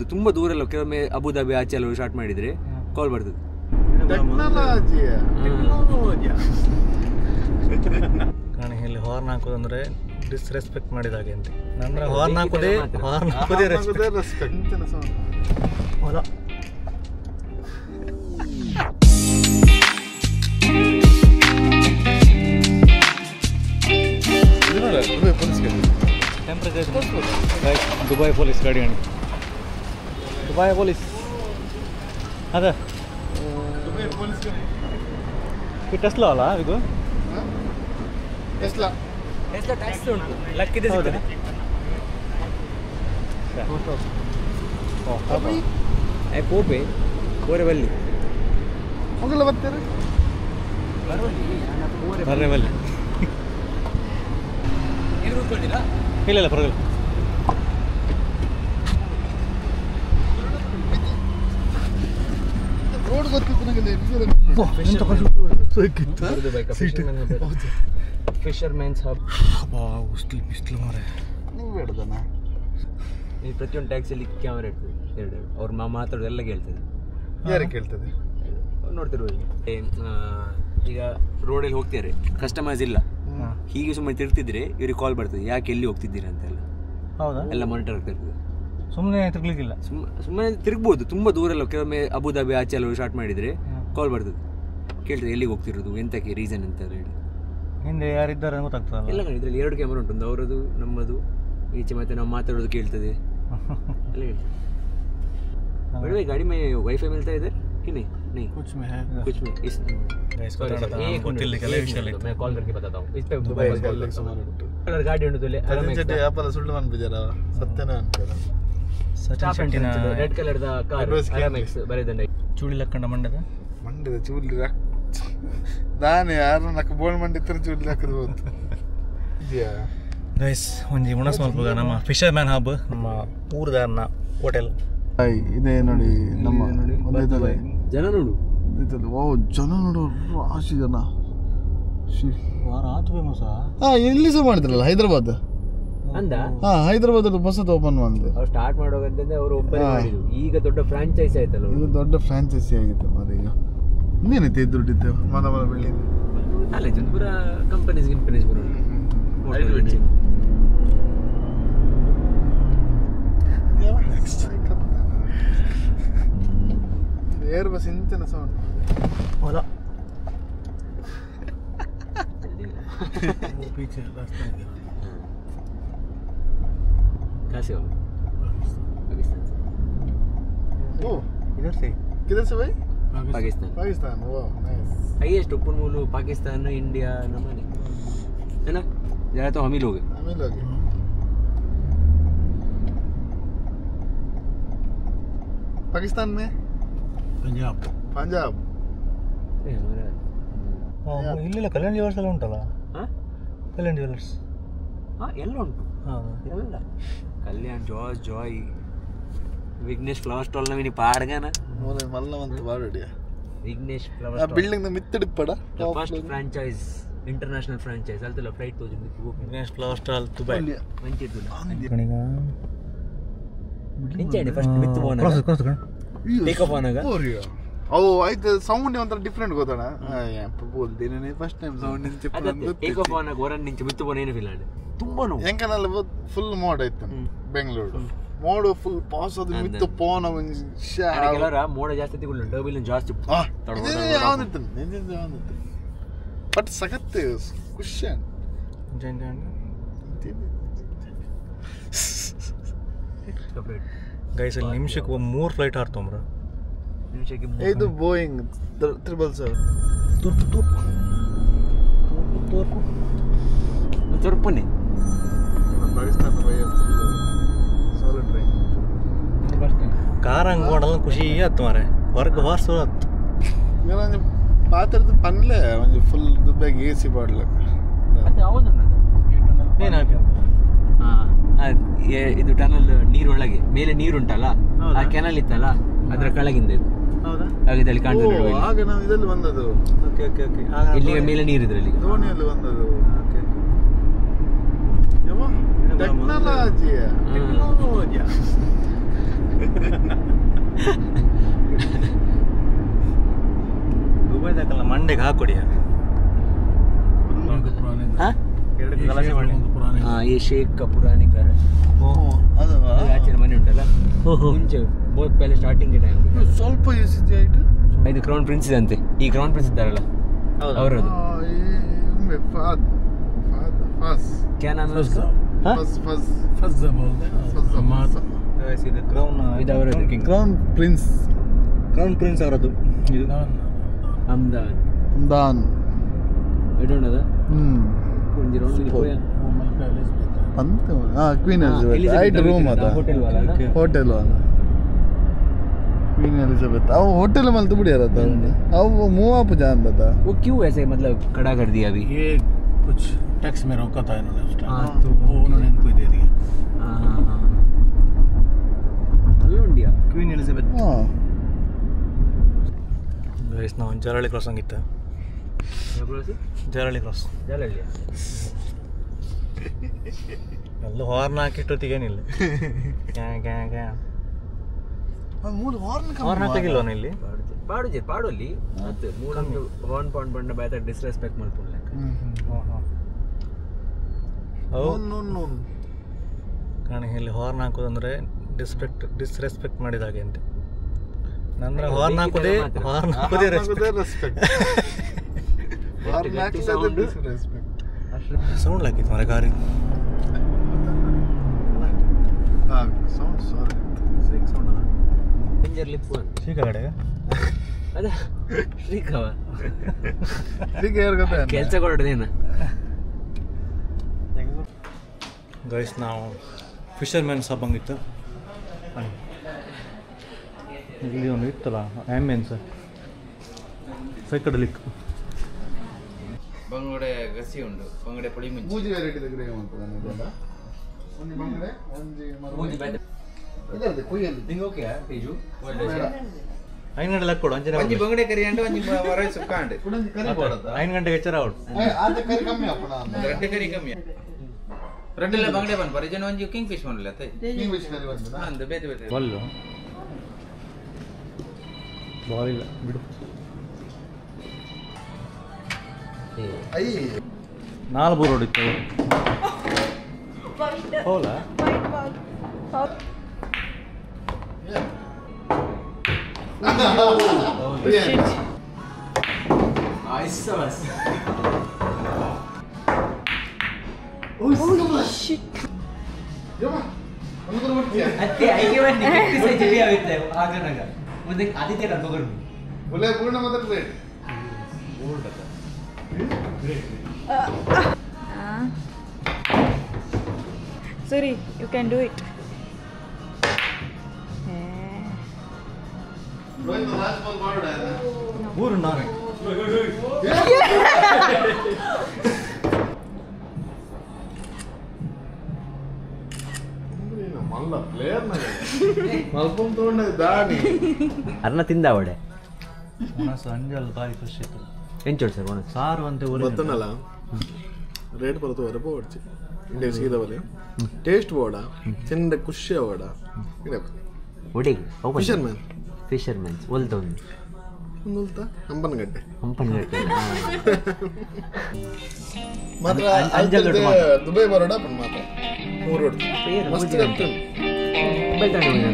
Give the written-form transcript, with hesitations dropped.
ತೆಗಿಬೋದು, ತುಂಬ ದೂರ ಎಲ್ಲ ಕೆಲವೊಮ್ಮೆ ಅಬುದಾಬಿ ಆಚೆ ಎಲ್ಲ ಸ್ಟಾರ್ಟ್ ಮಾಡಿದರೆ ಕಾಲ್ ಬರ್ತದೆ. ಕಾರಣ ಇಲ್ಲಿ ಹಾರ್ನ್ ಹಾಕೋದಂದ್ರೆ ಡಿಸ್ರೆಸ್ಪೆಕ್ಟ್ ಮಾಡಿದಾಗೆ ಅಂತ. ಅಂದ್ರೆ ಹಾರ್ನ್ ಹಾಕೋದೇ ರೆಸ್ಪೆಕ್ಟ್. ಹೊಲ ದುಬೈ ಪೊಲೀಸ್ ಗಾಡಿ ಅಣ್ಣ, ದುಬೈ ಪೊಲೀಸ್ ಅದ ಟೆಸ್ಲಾ ಅಲ್ಲ ಇದು? ಟೆಸ್ಲಾ ಟ್ಯಾಕ್ಸ್ ಉಂಟು, ಲಕ್ಕಿದೆ ಸಿಗ್ತದೆ. ಕೋಪೆ ಕೋರೆಬಲ್ಲಿ ಹೋಗಲ್ಲ ಬರ್ತಾರೆ ಬರ್ರೇಬಲ್ಲಿ. ಇಲ್ಲ ಇಲ್ಲ ಪರವಾಗಿಲ್ಲ. ರೋಡ್ ಗೊತ್ತಿತ್ತು ನನಗೆ. ಫಿಶರ್ಮೆನ್ಸ್ ಹಬ್. ಬಿಸ್ಲು ಮಾರೆ ನೀವು ಬೇಡದನ. ಈ ಪ್ರತಿಯೊಂದು ಟ್ಯಾಕ್ಸಿಯಲ್ಲಿ ಕ್ಯಾಮರಾ ಇರ್ತದೆ, ಎರಡು ಅವ್ರು ಮಾತಾಡೋದು ಎಲ್ಲ ಕೇಳ್ತದೆ. ಯಾರಿಗೆ ಕೇಳ್ತದೆ? ನೋಡ್ತಿರ್ಬೋದು. ಈಗ ರೋಡಲ್ಲಿ ಹೋಗ್ತಿದ್ದಾರೆ, ಕಸ್ಟಮರ್ಸ್ ಇಲ್ಲ, ಹೀಗೆ ಸುಮ್ಮನೆ ತಿರ್ತಿದ್ರೆ ಇವ್ರಿಗೆ ಕಾಲ್ ಬರ್ತದೆ, ಯಾಕೆ ಎಲ್ಲಿ ಹೋಗ್ತಿದ್ದೀರಾ ಅಂತೆಲ್ಲ. ಹೌದಾ? ಎಲ್ಲ ಮಾನಿಟರ್ ಆಗ್ತಾ ಇರ್ತದೆ. ಸುಮ್ಮನೆ ತಿರ್ಗ್ಲಿಕ್ಕಿಲ್ಲ, ಸುಮ್ಮನೆ ತಿರುಗ್ಬೋದು, ತುಂಬ ದೂರ ಎಲ್ಲ ಕೆಲವೊಮ್ಮೆ ಅಬುದಾಬಿ ಆಚೆ ಎಲ್ಲ ಸ್ಟಾರ್ಟ್ ಮಾಡಿದರೆ ಕಾಲ್ ಬರ್ತದೆ, ಕೇಳ್ತದೆ ಎಲ್ಲಿಗೆ ಹೋಗ್ತಿರೋದು, ಎಂತಕ್ಕೆ ರೀಸನ್ ಅಂತ ಹೇಳಿ. ಹಿಂದೆ ಯಾರಿದ್ದಾರೆ ಗೊತ್ತಾಗ್ತದಲ್ಲ. ಎಲ್ಲ ಇದರಲ್ಲಿ 2 ಕ್ಯಾಮರಾ ಉಂಟು, ಒಂದು ಅವರದು ನಮ್ಮದು ಈಚೆ, ಮತ್ತೆ ನಾವು ಮಾತಾಡೋದು ಕೇಳ್ತದೆ ಎಲ್ಲ ಹೇಳ್ತದೆ. बड़े गाड़ी में वाईफाई मिलता है इधर कि नहीं? नहीं कुछ में है, कुछ में इस मैं कॉल करके बताता हूँ. इस पे दुबई कलर गाड़ी ಉಂಟು ತುಲೆ ಅರಮೆಕ್ಸ್ ಆಪಲ್ ಸುಳ್ಳು ಅನ್ಬಿಜಾರ ಸತ್ಯನೇ ಅನ್ಕರ ಸಚಿನ್ ಶೆಟ್ಟಿನ ರೆಡ್ ಕಲರ್ ದ ಕಾರ್ ಅರಮೆಕ್ಸ್ ಬರೆದಂಡ ಚೂಳಿ ಲಕ್ಕಂಡ ಮಂಡದ ಚೂಲಿ ನಾನು ಯಾರು ನಕ್ಕ ಬೋಳ್ ಮಂಡಿತ್ರ ಚೂಲಿ ಹಾಕದು ಹೋಗ್ತು ಇದೆಯಾ ಗೈಸ್. ಒಂಜಿ ಉಣ ಸ್ವಲ್ಪ ನಮ್ಮ ಫಿಶರ್ ಮ್ಯಾನ್ ಹಬ್, ನಮ್ಮ ಊರ್ದಾರ್ನ ಹೋಟೆಲ್ ಇದೆ ನೋಡಿ. ನಮ್ಮ ಜನ ನೋಡು, ಓ ಜನ ನೋಡು, ರಾಶಿ ಜನ. ವಾರ ಆತು ಫೇಮಸ್. ಇಲ್ಲಿ ಸಹ ಮಾಡಿದ್ರಲ್ಲ ಹೈದರಾಬಾದ್ ಅಂದ. ಹೈದರಾಬಾದ್ ಹೊಸದು ಓಪನ್ ಮಾಡಿದೆ. ಅವ್ರು ಸ್ಟಾರ್ಟ್ ಮಾಡುವಾಗಂತಂದ್ರೆ ಅವರು ಒಬ್ಬರೇ ಮಾಡಿದ್ರು, ಈಗ ದೊಡ್ಡ ಫ್ರಾಂಚೈಸಿ ಆಯ್ತಲ್ಲ. ಇದು ದೊಡ್ಡ ಫ್ರಾಂಚೈಸಿ ಆಗಿತ್ತು ಮಾರಿ. ಈಗ ಇನ್ನೇನೈತೆ ಎದುರುಟ್ಟಿತ್ತು ಮನ ಬಿಲ್ಡಿಂಗ್ ಅಲ್ಲ, ಇದು ಪೂರ ಕಂಪನೀಸ್ ಬರೋದು. ಏರ್ ಬಸ್ ಇಂಚನ ಸೌಂಡ್ ಹೊಲ पीछे रास्ता है कहाँ से हो? पाकिस्तान से. ओ इधर से किधर से भाई? पाकिस्तान. वाह नाइस. हाईएस्ट ओपन मूल पाकिस्तान इंडिया नमने है ना, ज़्यादा तो हम ही लोग हैं. पाकिस्तान में पंजाब ಇಲ್ಲೆಲ್ಲ ಕಲ್ಯಾಣ್ ಜ್ಯುವೆಲರ್ಸ್ ಎಲ್ಲ ಉಂಟಲ್ಲ. ಕಲ್ಯಾಣ್ ಜ್ಯುವೆಲರ್ಸ್ ಎಲ್ಲ ಉಂಟು. ಎಲ್ಲ ಕಲ್ಯಾಣ್, ಜಾಯ್, ವಿಘ್ನೇಶ್ ಫ್ಲವರ್ ಸ್ಟಾಲ್ ನವೀನಿ ಪಾಡ್ಗನ ಮಲ್ಲವಂತ ಬಾಡಿಯ ವಿಘ್ನೇಶ್ ಫ್ಲವರ್ ಸ್ಟಾಲ್ ಬಿಲ್ಡಿಂಗ್ ನ ಮಿತ್ತಡಿಪ್ಪಡ ಫಸ್ಟ್ ಫ್ರಾಂಚೈಸ್ ಇಂಟರ್ನ್ಯಾಷನಲ್ ಫ್ರಾಂಚೈಸ್ ಅಲ್ತಲ್ಲ ಫ್ಲೈಟ್ ತೋಜಿಂದು ವಿಘ್ನೇಶ್ ಫ್ಲವರ್ ಸ್ಟಾಲ್ ದುಬೈ ಮಂಚಿದ್ದುಲ್ಲ ಕಣಿಗ ನಿಂಚೆ ಫಸ್ಟ್ ಮಿತ್ತು ಹೋನ ಟೇಕ್ ಆಫ್ ಆನಾಗ ಅವು ಆಯ್ತು ಸೌಂಡ್ ಒಂಥರ ಡಿಫ್ರೆಂಟ್ ಗೊತ್ತಣ ಬೋಲ್ದೇನೆ ಫಸ್ಟ್ ಟೈಮ್ ಸೌಂಡ್ ನಿಂಚೆ ಟೇಕ್ ಆಫ್ ಆನಾಗ ಹೊರ ನಿಂಚೆ ಮಿತ್ತು ಬೋನ ಏನು ಫೀಲ್ ಆಡೆ ತುಂಬಾ ನೋವು ಎಂಕನಲ್ಲ ಫುಲ್ ಮೋಡ್ ಆಯ್ತು ಬೆಂಗಳೂರು ಮೋಡ್ ಫುಲ್ ಪಾಸ್ ಅದು ಮಿತ್ತು ಪೋನ ಕೆಲವರ ಮೋಡ ಜಾಸ್ತಿ ತಿಳ್ಕೊಂಡು ಟರ್ಬಿಲ್ ಜಾಸ್ತಿ ಯಾವ್ದಿತ್ತು ಬಟ್ ಸಖತ್ ಖುಷಿ ಗೈಸ್ ಅಲ್ಲಿ ನಿಮಿಷಕ್ಕೆ 3 ಫ್ಲೈಟ್ ಹಾರ್ತೊಂಬ್ರ. ನಿಮಿಷಕ್ಕೆ ಇದು ಬೋಯಿಂಗ್ 777 ತುರ್ಪುನಿ ಪಾಕಿಸ್ತಾನ ಸೋಲೋ ಟ್ರೈನ್ ಕಾರ್ ಹಂಗೆ ಮಾಡಲ್ಲ ಖುಷಿ ಆಯ್ತು ಮಾರೆ. ಹೊರಗೆ ಹಾರ್ಸೋ ಆಯ್ತು ಈಗ ಪಾತ್ರದ ಪನ್ಲೆ ಒಂದು ಫುಲ್ ದುಬ್ಬ್ಯಾಗ ಎ ಸಿ ಬಾಡ್ಲಕ್ಕ ಏನಾಗಿ ಇದು ಟನಲ್ ನೀರೊಳಗೆ ಮೇಲೆ ನೀರುಂಟಲ್ಲ, ಆ ಕೆನಲ್ ಇತ್ತಲ್ಲ ಅದ್ರ ಕೆಳಗಿಂದ ಇದು ಹಾಗಿದ್ದಲ್ಲಿ ಕಾಣ್ತದೆ. ಆಗ ನಾವು ಇದರಲ್ಲಿ ಬಂದದ್ದು ಇಲ್ಲಿಗೆ ಮೇಲೆ ನೀರು ಇದ್ರಲ್ಲಿ ದೋಣಿಯಲ್ಲಿ ಬಂದದ್ದು. ಟೆಕ್ನಾಲಜಿ ದುಬೈದಾಗಲ್ಲ ಮಂಡೆಗೆ ಹಾಕೊಡಿ ಎರಡು ಗಲಾಸೆ ಮಾಡಿ. ये शेख का पुराने घर है. ಅದು ಆಚೆ ಮನೆ ಉಂಟಲ್ಲ ಮುಂಚೆ ಬಹುತ್ ಪಹಲೆ ಸ್ಟಾರ್ಟಿಂಗ್ ಟೈಮ್ ಸ್ವಲ್ಪ ಎಸಿದೆ ಆಯ್ತು. ಇದು ಕ್ರೌನ್ ಪ್ರಿನ್ಸ್ ಅಂತೆ. ಈ ಕ್ರೌನ್ ಪ್ರಿನ್ಸ್ ಇದ್ದಾರಲ್ಲ ಅವರದು. क्या नाम है उसका? ಇದು ಕ್ರೌನ್ ಇದವರದು ಕ್ರೌನ್ ಪ್ರಿನ್ಸ್ ಅವರದ್ದು ಇದು ಅಹಮದಾಬಾದ್ ಹಮ್ದಾನ್. ಎಡೋಣದ ಒಂಜಿ ರೌಂಡ್ ಹೋಯಾ ಅಂತ ಕ್ವೀನ್ ಎಲಿಜಬೆತ್ ಐಟ್ ರೂಮ್ ಅದ ಹೋಟೆಲ್ ವಾಲ ಹೋಟೆಲ್ ವಾಲ क्वीन एलिजाबेथ अब होटल में तो बढ़िया रहता है अब वो मुँह आप जान देता वो क्यों ऐसे मतलब खड़ा कर दिया अभी? ये कुछ टैक्स में रोका था इन्होंने उस टाइम. हाँ, तो वो उन्होंने इनको ही दे दिया. हाँ हेलो इंडिया क्वीन एलिजाबेथ. हाँ ಗೈಸ್ ನಾವು ಜರಳಿ ಕ್ರಾಸ್ ಹಂಗಿತ್ತ. ಜರಳಿ ಕ್ರಾಸ್ ಎಲ್ಲ ಹಾರ್ನ್ ಹಾಕಿಟ್ಟೊತ್ತಿಗೇನಿಲ್ಲ. ಹಾರ್ನ್ ಹಾಕಿಲ್ವನ ಇಲ್ಲಿ ಪಾಡಲ್ಲಿ ಮತ್ತೆ ಮೂರೊಂದು ಹಾರ್ನ್ ಪಾಂಡ್ ಬಂಡ ಬಾಯ್ತ ಡಿಸ್ರೆಸ್ಪೆಕ್ಟ್ ಮಾಡ್ಕೊಂಡ್ಲೆ. ಕಾರಣ ಇಲ್ಲಿ ಹಾರ್ನ್ ಹಾಕೋದಂದ್ರೆ ಡಿಸ್ರೆಸ್ಪೆಕ್ಟ್ ಮಾಡಿದಾಗೆ ಅಂತೆ. ನಂತರ ಹಾರ್ನ್ ಹಾಕೋದೇ ರೆಸ್ಪೆಕ್ಟ್ ಸೌಂಡ್ ಹಾಕಿತ್ತು ಮರ ಗಾರಿ ಸೌಂಡ್ ಸಾರಿ ಸೌಂಡ್ ಅಲ್ಲ ಡೇಂಜರ್ ಲಿಪ್ ಶ್ರೀಕ ಕಡೆ ಅದ ಶ್ರೀಕವ ठीक है यार कहते हैं ಕೆಲಸ ಕೊಡೋದೇನ. ಗೈಸ್ ನಾವು ಫಿಶರ್ಮ್ಯಾನ್ ಶಾಪ್ ಹಂಗಿತ್ತು. ಇಲ್ಲಿ ಒಂದು ಇತ್ತಲ್ಲ ಆ್ಯಂಬಿಯನ್ಸ್ ಸೈಕಡಲಿಕ್ ಬಂಗಡೆ ಗಸಿ ಉಂಟು ಬಂಗಡೆ ಪುಳಿ ಮುಂಚೆ ಮೂಜಿ ವೆರೈಟಿ దగ్గర ఏమంటారు ಇದೆಲ್ಲ ಒಂದು ಬಂಗಡೆ ಒಂದು ಮೂಜಿ ಬ್ಯಾಡ ಇದರದೆ ಕೊಯ್ಯಲ್ಲಿ ನಿಂಗೆ ಓಕೆ ತೇಜು ಐದು ಗಂಟೆ ಲೆಕ್ಕ ಕೊಡು ಅಂಜನೆ ಒಂಜಿ ಬಂಗಡೆ ಕರಿ ಅಂಟ ಒಂಜಿ ವರೈ ಸುಕ್ಕಾಂಡೆ ಕುಡಂಜಿ ಕರಿ ಕೊಡದ 5 ಗಂಟೆಗೆ ಎಚ್ಚರ ಅವಳು ಆದ ಕರಿ ಕಮ್ಮಿ ಅಪ್ಪಣ ರಡ್ಡೆ ಕರಿ ಕಮ್ಮಿ ರಡ್ಡೆಲ್ಲ ಬಂಗಡೆ ಬನ್ ಪರಿಜನ ಒಂಜಿ ಕಿಂಗ್ ಫಿಶ್ ಬನ್ಲ ತೈ ಕಿಂಗ್ ಫಿಶ್ ಕರಿ ಬಂದ ಅಂದ ಬೇತೆ ಬೇತೆ ಬಲ್ಲು ಬಾಲ್ ಇಲ್ಲ ಬಿಡು. ಐ 4 ಬೋರ್ ಹೊಡಿತು ಹೋಲ ಐಸಸ್ ಅತ್ತೆ ಐಗೆ ಬಂದಿ ಕಿಟ್ಟಿ ಸೈ ಜಿಬಿ ಆಗುತ್ತೆ ಆಗನಗ ಮುಂದೆ ಆದಿತ್ಯ ಕರ್ಕೊ ಬರ್ಬಿ बोले पूर्ण मत great Sorry, you can do it. Rohit तो लास्ट बॉल मार रहा है ಮೂರು ನಾನೇ ಮಲ್ಲ ಪ್ಲೇಯರ್ ನ ಮಲ್ಪಂ ತಗೊಂಡ ದಾಡಿ ಅನ್ನ ತಿಂದ ಅವಡೆ ಮನಸ್ಸು ಅಂಜಲ್ ಬಾರಿ ಖುಷಿ ಇತ್ತು. ಎಂಚೋಡ್ ಸರ್ ಒಣಸ್ ಸಾರು ಅಂತ ಗೊತ್ತನಲ್ಲ ರೇಟ್ ಬರುತ್ತೆ ವರೆ ಬೋಡ್ಚಿ ಇಂಡೆ ಸೀದವಲೆ ಟೇಸ್ಟ್ ಬೋಡ ಚಿಂದ ಖುಷಿ ಬೋಡ ಇದೆ ಒಡಿಗೆ ಫಿಶರ್ಮನ್ ಒಲ್ತೊಂದು ಒಂದುಲ್ತ ಹಂಪನಗಡ್ಡೆ ಮಾತ್ರ ಅಂಜಲ್ ದೊಡ್ಡ ಮಾತ್ರ. ದುಬೈ ಬರೋಡ ಮಾತ್ರ 3 ರೋಡ್ ಮಸ್ತ್ ಕಟ್ಟ ಮೊಬೈಲ್ ತಗೊಂಡು